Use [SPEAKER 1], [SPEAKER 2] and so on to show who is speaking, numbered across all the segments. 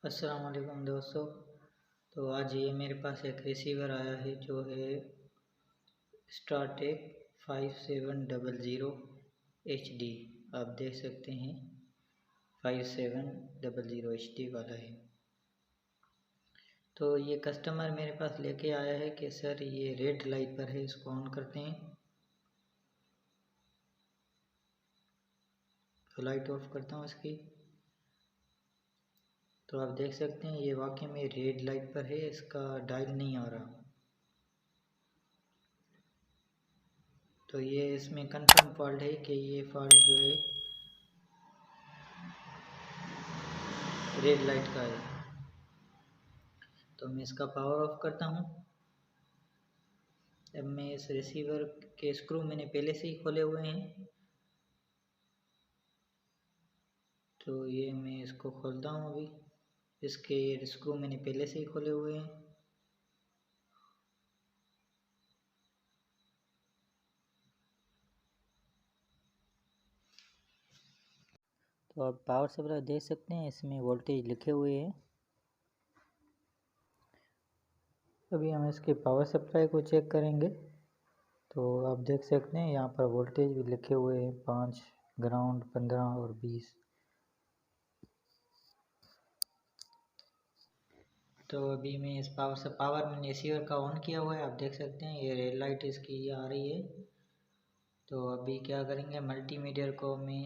[SPEAKER 1] अस्सलाम वालेकुम दोस्तों। तो आज ये मेरे पास एक रिसीवर आया है जो है स्टारटेक 5700 HD। आप देख सकते हैं 5700 HD वाला है। तो ये कस्टमर मेरे पास लेके आया है कि सर ये रेड लाइट पर है, इसको ऑन करते हैं। तो लाइट ऑफ करता हूँ इसकी। तो आप देख सकते हैं ये वाकई में रेड लाइट पर है, इसका डायल नहीं आ रहा। तो ये इसमें कंफर्म फॉल्ट है कि ये फॉल्ट जो है रेड लाइट का है। तो मैं इसका पावर ऑफ करता हूँ। अब मैं इस रिसीवर के स्क्रू मैंने पहले से ही खोले हुए हैं, तो ये मैं इसको खोलता हूँ। अभी इसके स्क्रू मैंने पहले से ही खोले हुए हैं। तो आप पावर सप्लाई देख सकते हैं, इसमें वोल्टेज लिखे हुए हैं। अभी हम इसके पावर सप्लाई को चेक करेंगे। तो आप देख सकते हैं यहाँ पर वोल्टेज भी लिखे हुए हैं, 5, ग्राउंड 15 और 20। तो अभी मैं इस पावर मैंने रिसीवर का ऑन किया हुआ है। आप देख सकते हैं ये रेड लाइट इसकी आ रही है। तो अभी क्या करेंगे, मल्टीमीटर को मैं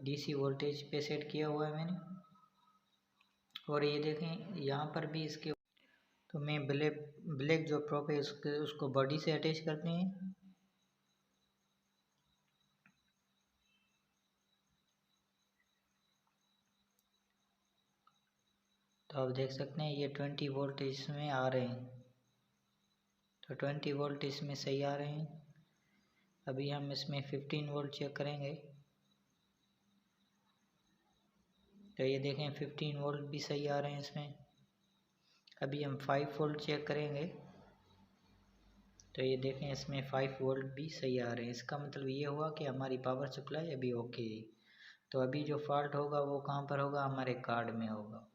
[SPEAKER 1] DC वोल्टेज पे सेट किया हुआ है मैंने। और ये देखें यहाँ पर भी इसके, तो मैं ब्लैक जो प्रोप है उसको बॉडी से अटैच करते हैं। तो आप देख सकते हैं ये 20 वोल्ट इसमें आ रहे हैं। तो 20 वोल्ट इसमें सही आ रहे हैं। अभी हम इसमें 15 वोल्ट चेक करेंगे। तो ये देखें 15 वोल्ट भी सही आ रहे हैं इसमें। अभी हम 5 वोल्ट चेक करेंगे। तो ये देखें इसमें 5 वोल्ट भी सही आ रहे हैं। इसका मतलब ये हुआ कि हमारी पावर सप्लाई अभी ओके है। तो अभी जो फॉल्ट होगा वो कहाँ पर होगा, हमारे कार्ड में होगा।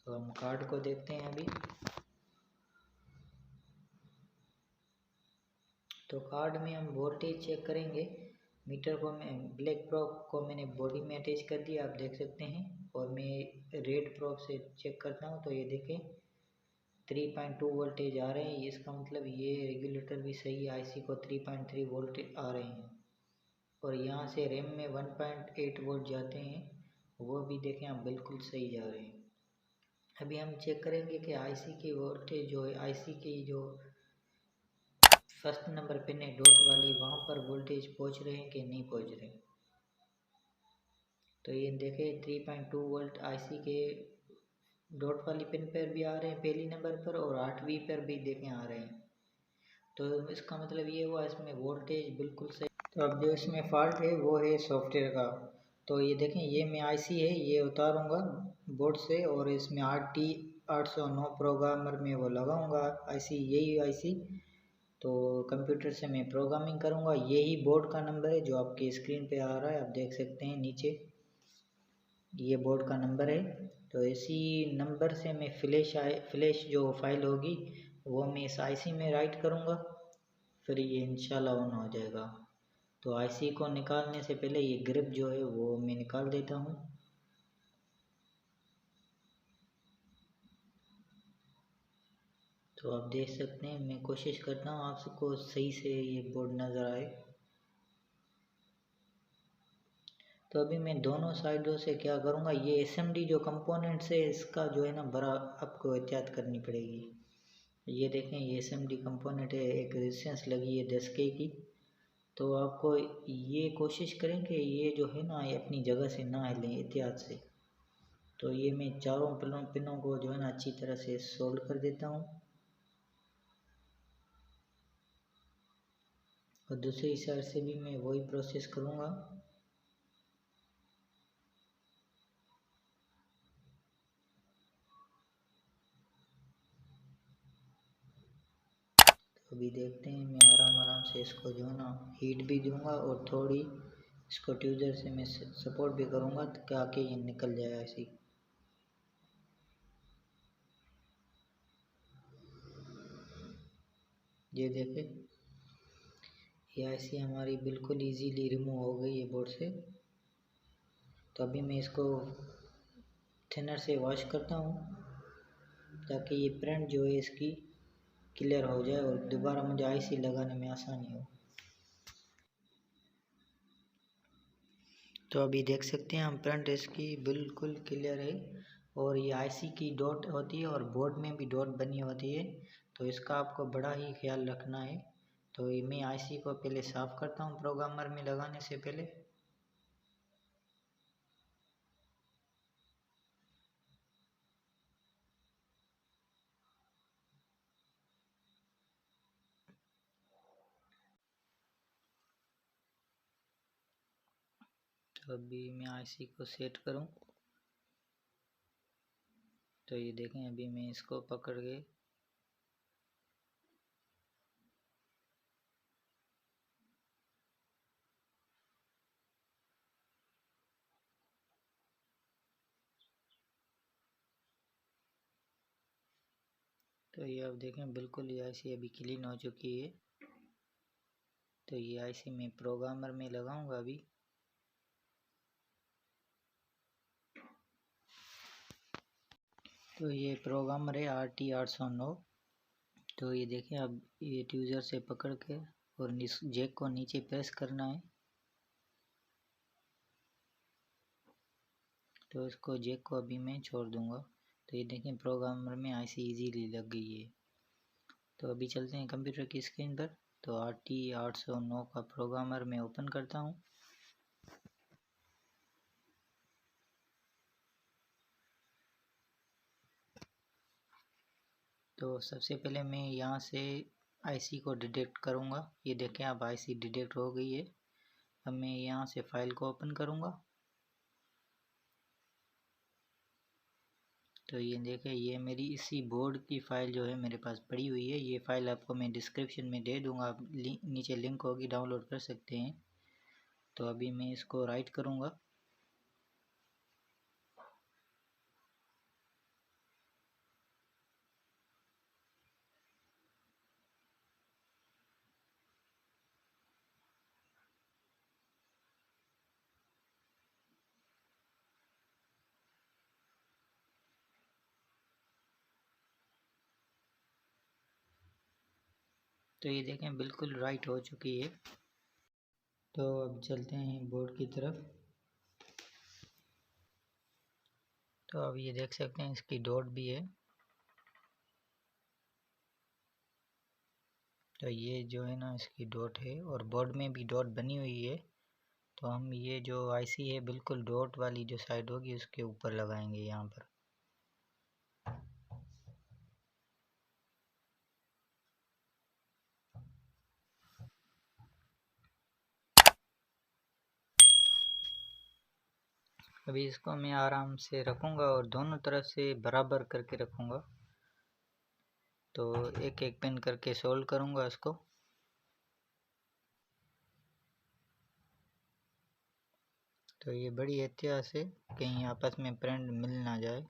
[SPEAKER 1] तो हम कार्ड को देखते हैं अभी। तो कार्ड में हम वोल्टेज चेक करेंगे। मीटर को मैं ब्लैक प्रोब को मैंने बॉडी में अटैच कर दिया, आप देख सकते हैं। और मैं रेड प्रोब से चेक करता हूँ। तो ये देखें 3.2 वोल्टेज आ रहे हैं। इसका मतलब ये रेगुलेटर भी सही है, आईसी को 3.3 वोल्ट आ रहे हैं। और यहाँ से रैम में 1.8 वोल्ट जाते हैं, वो भी देखें आप बिल्कुल सही जा रहे हैं। अभी हम चेक करेंगे कि आईसी की वोल्टेज जो है, आईसी की जो फर्स्ट नंबर पिन है डॉट वाली, वहाँ पर वोल्टेज पहुँच रहे हैं कि नहीं पहुँच रहे। तो ये देखें 3.2 वोल्ट आईसी के डॉट वाली पिन पर भी आ रहे हैं पहली नंबर पर, और 8वीं पर भी देखें आ रहे हैं। तो इसका मतलब ये हुआ इसमें वोल्टेज बिल्कुल सही। तो अब जो इसमें फॉल्ट है वो है सॉफ्टवेयर का। तो ये देखें ये मैं आईसी है ये उतारूँगा बोर्ड से, और इसमें RT809 प्रोग्रामर में वो लगाऊंगा आईसी, यही आईसी। तो कंप्यूटर से मैं प्रोग्रामिंग करूँगा। यही बोर्ड का नंबर है जो आपकी स्क्रीन पे आ रहा है, आप देख सकते हैं नीचे, ये बोर्ड का नंबर है। तो इसी नंबर से मैं फ्लैश जो फाइल होगी वो मैं इस आईसी में राइट करूँगा, फिर ये इंशाल्लाह ऑन हो जाएगा। तो आईसी को निकालने से पहले ये ग्रिप जो है वो मैं निकाल देता हूँ। तो आप देख सकते हैं मैं कोशिश करता हूँ आपको सही से ये बोर्ड नज़र आए। तो अभी मैं दोनों साइडों से क्या करूँगा, ये एसएमडी जो कंपोनेंट्स है इसका जो है ना बड़ा आपको एहतियात करनी पड़ेगी। ये देखें ये एसएमडी कंपोनेंट है, एक रेजिस्टेंस लगी है 10K की। तो आपको ये कोशिश करें कि ये जो है ना ये अपनी जगह से ना हिलें, एहतियात से। तो ये मैं चारों पिनों को जो है ना अच्छी तरह से सोल्ड कर देता हूँ। और दूसरी साइड से भी मैं वही प्रोसेस करूँगा। अभी देखते हैं मैं आराम से इसको जो है ना हीट भी दूंगा, और थोड़ी इसको ट्यूजर से मैं सपोर्ट भी करूँगा ताकि ये निकल जाए ऐसी। ये देखें, ये आईसी हमारी बिल्कुल इजीली रिमूव हो गई है बोर्ड से। तो अभी मैं इसको थिनर से वॉश करता हूँ ताकि ये प्रिंट जो है इसकी क्लियर हो जाए और दोबारा मुझे आईसी लगाने में आसानी हो। तो अभी देख सकते हैं हम प्रिंट इसकी बिल्कुल क्लियर है और ये आईसी की डॉट होती है और बोर्ड में भी डॉट बनी होती है, तो इसका आपको बड़ा ही ख्याल रखना है। तो ये मैं आईसी को पहले साफ़ करता हूँ प्रोग्रामर में लगाने से पहले। तो अभी मैं आईसी को सेट करूँ, तो ये देखें अभी मैं इसको पकड़ के तो ये अब देखें बिल्कुल ये आईसी अभी क्लीन हो चुकी है। तो ये आईसी मैं प्रोग्रामर में लगाऊंगा अभी। तो ये प्रोग्रामर है RT809। तो ये देखें अब ये ट्यूज़र से पकड़ के और इस जैक को नीचे प्रेस करना है। तो इसको जैक को अभी मैं छोड़ दूंगा। तो ये देखें प्रोग्रामर में आईसी इजीली लग गई है। तो अभी चलते हैं कंप्यूटर की स्क्रीन पर। तो RT809 का प्रोग्रामर मैं ओपन करता हूँ। तो सबसे पहले मैं यहाँ से आईसी को डिटेक्ट करूँगा। ये देखें अब आईसी डिटेक्ट हो गई है। अब मैं यहाँ से फाइल को ओपन करूँगा। तो ये देखें ये मेरी इसी बोर्ड की फ़ाइल जो है मेरे पास पड़ी हुई है। ये फ़ाइल आपको मैं डिस्क्रिप्शन में दे दूँगा, आप नीचे लिंक होगी, डाउनलोड कर सकते हैं। तो अभी मैं इसको राइट करूँगा। तो ये देखें बिल्कुल राइट हो चुकी है। तो अब चलते हैं बोर्ड की तरफ। तो अब ये देख सकते हैं इसकी डॉट भी है। तो ये जो है ना इसकी डॉट है और बोर्ड में भी डॉट बनी हुई है। तो हम ये जो आईसी है बिल्कुल डॉट वाली जो साइड होगी उसके ऊपर लगाएंगे यहाँ पर। अभी इसको मैं आराम से रखूँगा और दोनों तरफ से बराबर करके रखूँगा। तो एक एक पेन करके सोल्व करूँगा इसको। तो ये बड़ी एहतियात से कहीं आपस में प्रिंट मिल ना जाए।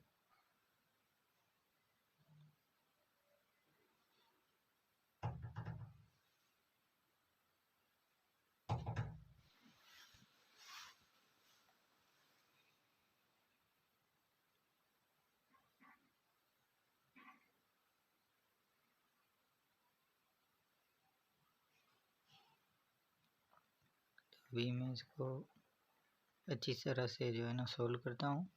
[SPEAKER 1] अभी मैं इसको अच्छी तरह से जो है ना सोल्व करता हूँ।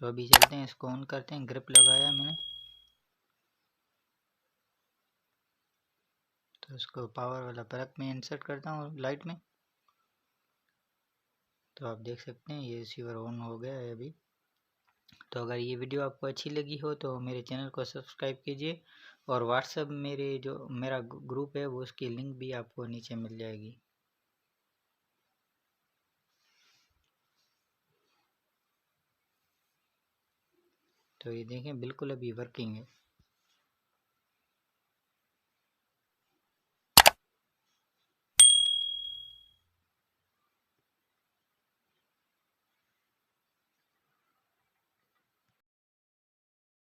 [SPEAKER 1] तो अभी चलते हैं इसको ऑन करते हैं। ग्रिप लगाया मैंने, तो इसको पावर वाला प्लग में इंसर्ट करता हूँ लाइट में। तो आप देख सकते हैं ये रिसीवर ऑन हो गया है अभी। तो अगर ये वीडियो आपको अच्छी लगी हो तो मेरे चैनल को सब्सक्राइब कीजिए और व्हाट्सएप मेरे जो मेरा ग्रुप है वो उसकी लिंक भी आपको नीचे मिल जाएगी। तो ये देखें बिल्कुल अभी वर्किंग है।